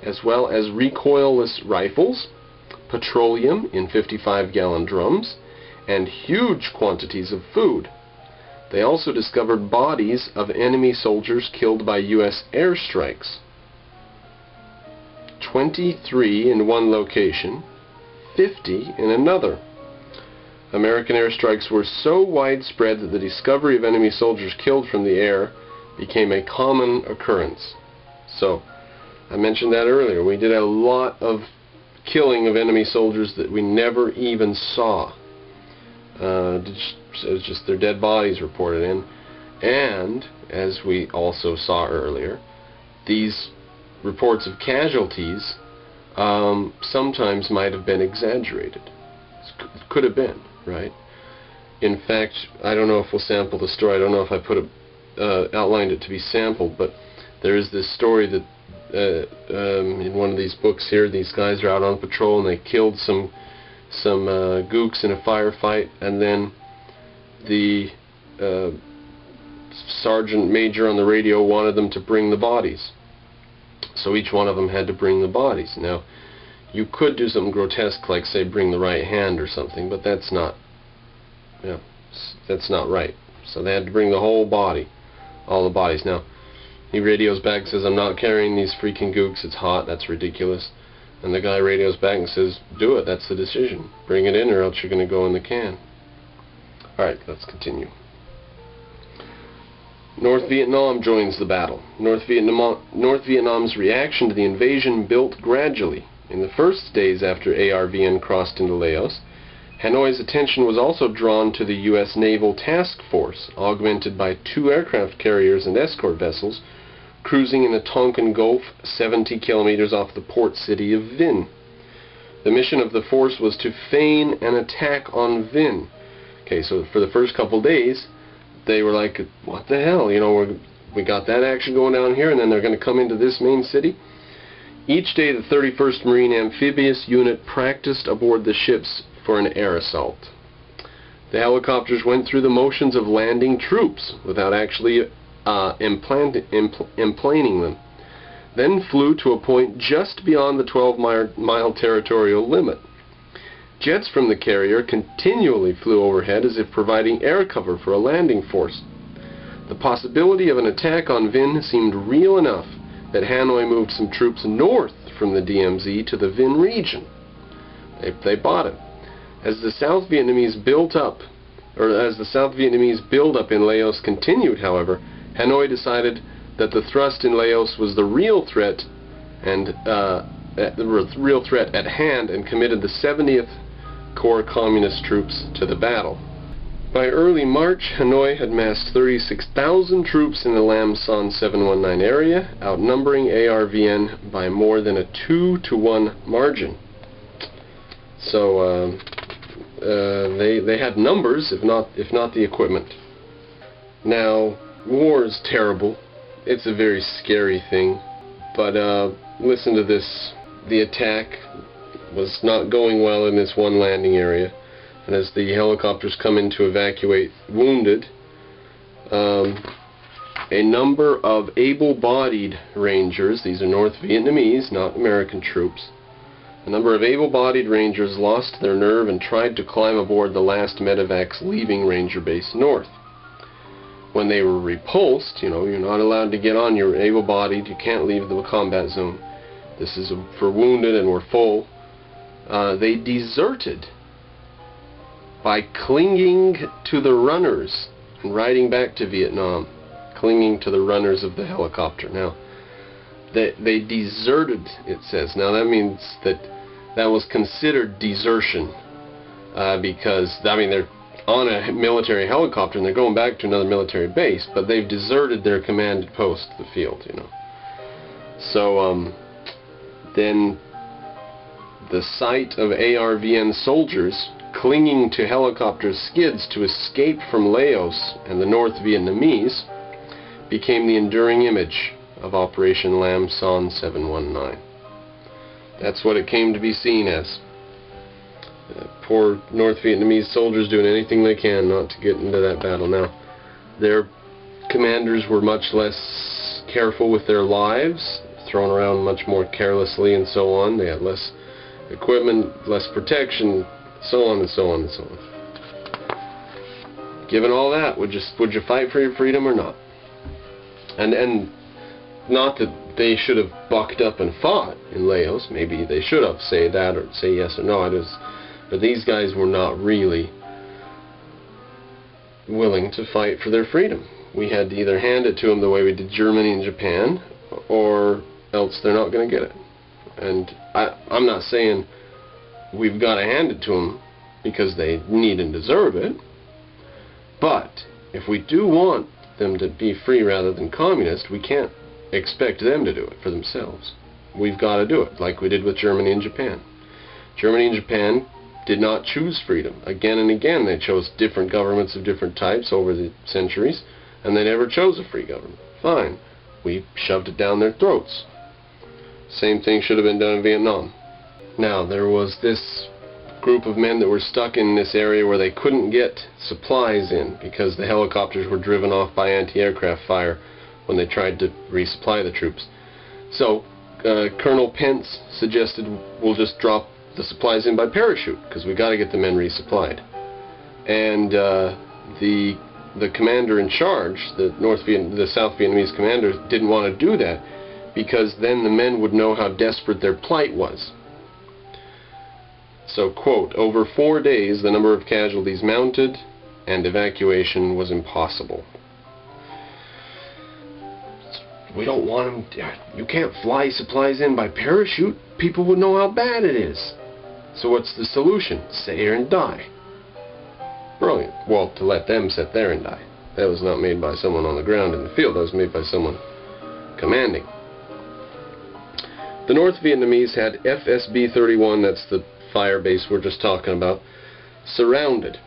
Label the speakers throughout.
Speaker 1: as well as recoilless rifles, petroleum in 55-gallon drums, and huge quantities of food. They also discovered bodies of enemy soldiers killed by U.S. airstrikes. 23 in one location, 50 in another. American airstrikes were so widespread that the discovery of enemy soldiers killed from the air became a common occurrence. So, I mentioned that earlier. We did a lot of killing of enemy soldiers that we never even saw. It was just their dead bodies reported in. And, as we also saw earlier, these reports of casualties sometimes might have been exaggerated. It could have been, right? In fact, I don't know if we'll sample the story. I don't know if I put it, outlined it to be sampled, but there is this story that in one of these books here, these guys are out on patrol and they killed some gooks in a firefight, and then the sergeant major on the radio wanted them to bring the bodies. So each one of them had to bring the bodies. Now, you could do something grotesque like, say, bring the right hand or something, but that's not, that's not right. So they had to bring the whole body, all the bodies. Now, he radios back and says, "I'm not carrying these freaking gooks, it's hot, that's ridiculous." And the guy radios back and says, "Do it, that's the decision. Bring it in or else you're going to go in the can." Alright, let's continue. North Vietnam joins the battle. North Vietnam's reaction to the invasion built gradually. In the first days after ARVN crossed into Laos, Hanoi's attention was also drawn to the U.S. Naval Task Force, augmented by 2 aircraft carriers and escort vessels, cruising in the Tonkin Gulf 70 kilometers off the port city of Vinh. The mission of the force was to feign an attack on Vinh. Okay, so for the first couple days, they were like, what the hell, you know, we got that action going down here, and then they're going to come into this main city? Each day, the 31st Marine Amphibious Unit practiced aboard the ships for an air assault. The helicopters went through the motions of landing troops without actually emplaning them, then flew to a point just beyond the 12-mile territorial limit. Jets from the carrier continually flew overhead as if providing air cover for a landing force. The possibility of an attack on Vinh seemed real enough that Hanoi moved some troops north from the DMZ to the Vinh region. They bought it. As the South Vietnamese build-up in Laos continued, however, Hanoi decided that the thrust in Laos was the real threat at hand, and committed the 70th Corps Communist troops to the battle. By early March, Hanoi had massed 36,000 troops in the Lam Son 719 area, outnumbering ARVN by more than a 2-to-1 margin. So they had numbers, if not the equipment. Now, war is terrible. It's a very scary thing. But listen to this. The attack was not going well in this one landing area. And as the helicopters come in to evacuate wounded, a number of able-bodied Rangers, these are North Vietnamese, not American troops, a number of able-bodied Rangers lost their nerve and tried to climb aboard the last medevacs leaving Ranger Base North. When they were repulsed, you know, you're not allowed to get on, you're able-bodied, you can't leave the combat zone. This is for wounded and we're full. They deserted by clinging to the runners and riding back to Vietnam, clinging to the runners of the helicopter. Now, they deserted, it says. Now, that means that was considered desertion because, I mean, they're on a military helicopter and they're going back to another military base, but they've deserted their commanded post, the field, you know. So, then the sight of ARVN soldiers clinging to helicopter skids to escape from Laos and the North Vietnamese became the enduring image of Operation Lam Son 719. That's what it came to be seen as. Poor North Vietnamese soldiers doing anything they can not to get into that battle. Now, their commanders were much less careful with their lives thrown around much more carelessly and so on. They had less equipment, less protection, so on and so on and so on. Given all that, would you fight for your freedom or not? And not that they should have bucked up and fought in Laos. Maybe they should have, say that or say yes or no. But these guys were not really willing to fight for their freedom. We had to either hand it to them the way we did Germany and Japan, or else they're not going to get it. And I'm not saying we've got to hand it to them because they need and deserve it, but if we do want them to be free rather than communist, we can't expect them to do it for themselves. We've got to do it, like we did with Germany and Japan. Germany and Japan did not choose freedom. Again and again they chose different governments of different types over the centuries, and they never chose a free government. Fine. We shoved it down their throats. Same thing should have been done in Vietnam. Now, there was this group of men that were stuck in this area where they couldn't get supplies in because the helicopters were driven off by anti-aircraft fire when they tried to resupply the troops. So, Colonel Pence suggested we'll just drop the supplies in by parachute because we got to get the men resupplied. And the commander in charge, the South Vietnamese commander, didn't want to do that because then the men would know how desperate their plight was. So, quote, over 4 days the number of casualties mounted and evacuation was impossible. We don't want them, you can't fly supplies in by parachute. People would know how bad it is. So what's the solution? Sit here and die. Brilliant. Well, to let them sit there and die. That was not made by someone on the ground in the field. That was made by someone commanding. The North Vietnamese had FSB-31, that's the fire base we're just talking about, surrounded.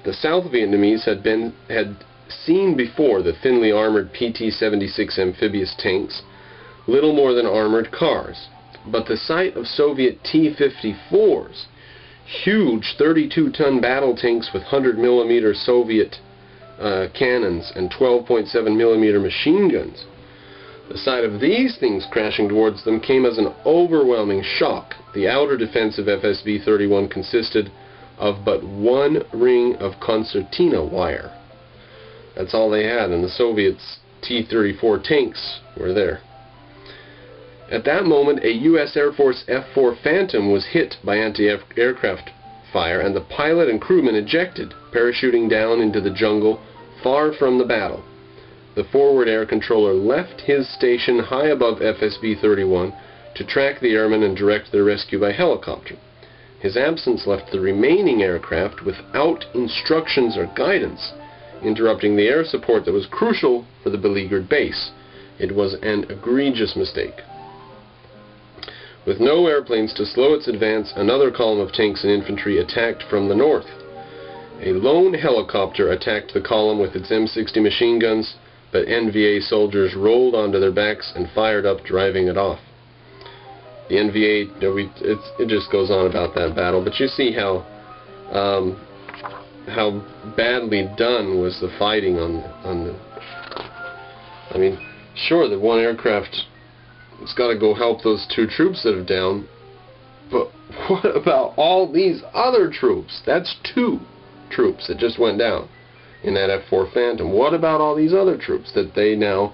Speaker 1: The South Vietnamese had seen before the thinly armored PT-76 amphibious tanks, little more than armored cars. But the sight of Soviet T-54s, huge 32-ton battle tanks with 100mm Soviet cannons and 12.7mm machine guns, the sight of these things crashing towards them came as an overwhelming shock. The outer defense of FSB-31 consisted of but one ring of concertina wire. That's all they had, and the Soviets' T-34 tanks were there. At that moment, a U.S. Air Force F-4 Phantom was hit by anti-aircraft fire, and the pilot and crewman ejected, parachuting down into the jungle far from the battle. The forward air controller left his station high above FSB-31 to track the airmen and direct their rescue by helicopter. His absence left the remaining aircraft without instructions or guidance, interrupting the air support that was crucial for the beleaguered base. It was an egregious mistake. With no airplanes to slow its advance, another column of tanks and infantry attacked from the north. A lone helicopter attacked the column with its M60 machine guns, but NVA soldiers rolled onto their backs and fired up, driving it off. The NVA, it just goes on about that battle, but you see how badly done was the fighting on the. I mean, sure, the one aircraft has got to go help those two troops that are down, but what about all these other troops? That's 2 troops that just went down in that F-4 Phantom. What about all these other troops that they now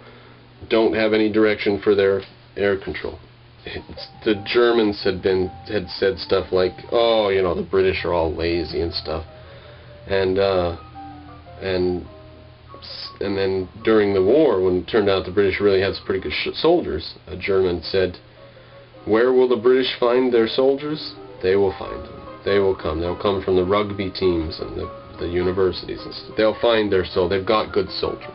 Speaker 1: don't have any direction for their air control? The Germans had said stuff like, oh, you know, the British are all lazy and stuff, and then during the war, when it turned out the British really had some pretty good soldiers, a German said, where will the British find their soldiers? They will find them. They will come. They'll come from the rugby teams and the universities and stuff. They'll find their they've got good soldiers.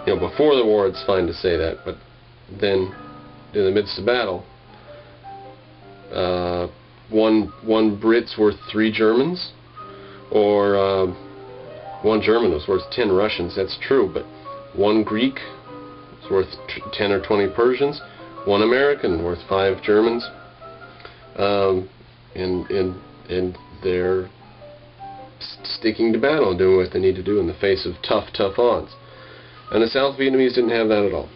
Speaker 1: You know, before the war it's fine to say that, but then in the midst of battle, one Brit's worth 3 Germans, or one German was worth 10 Russians. That's true, but one Greek was worth 10 or 20 Persians, one American worth 5 Germans, and they're sticking to battle and doing what they need to do in the face of tough odds. And the South Vietnamese didn't have that at all.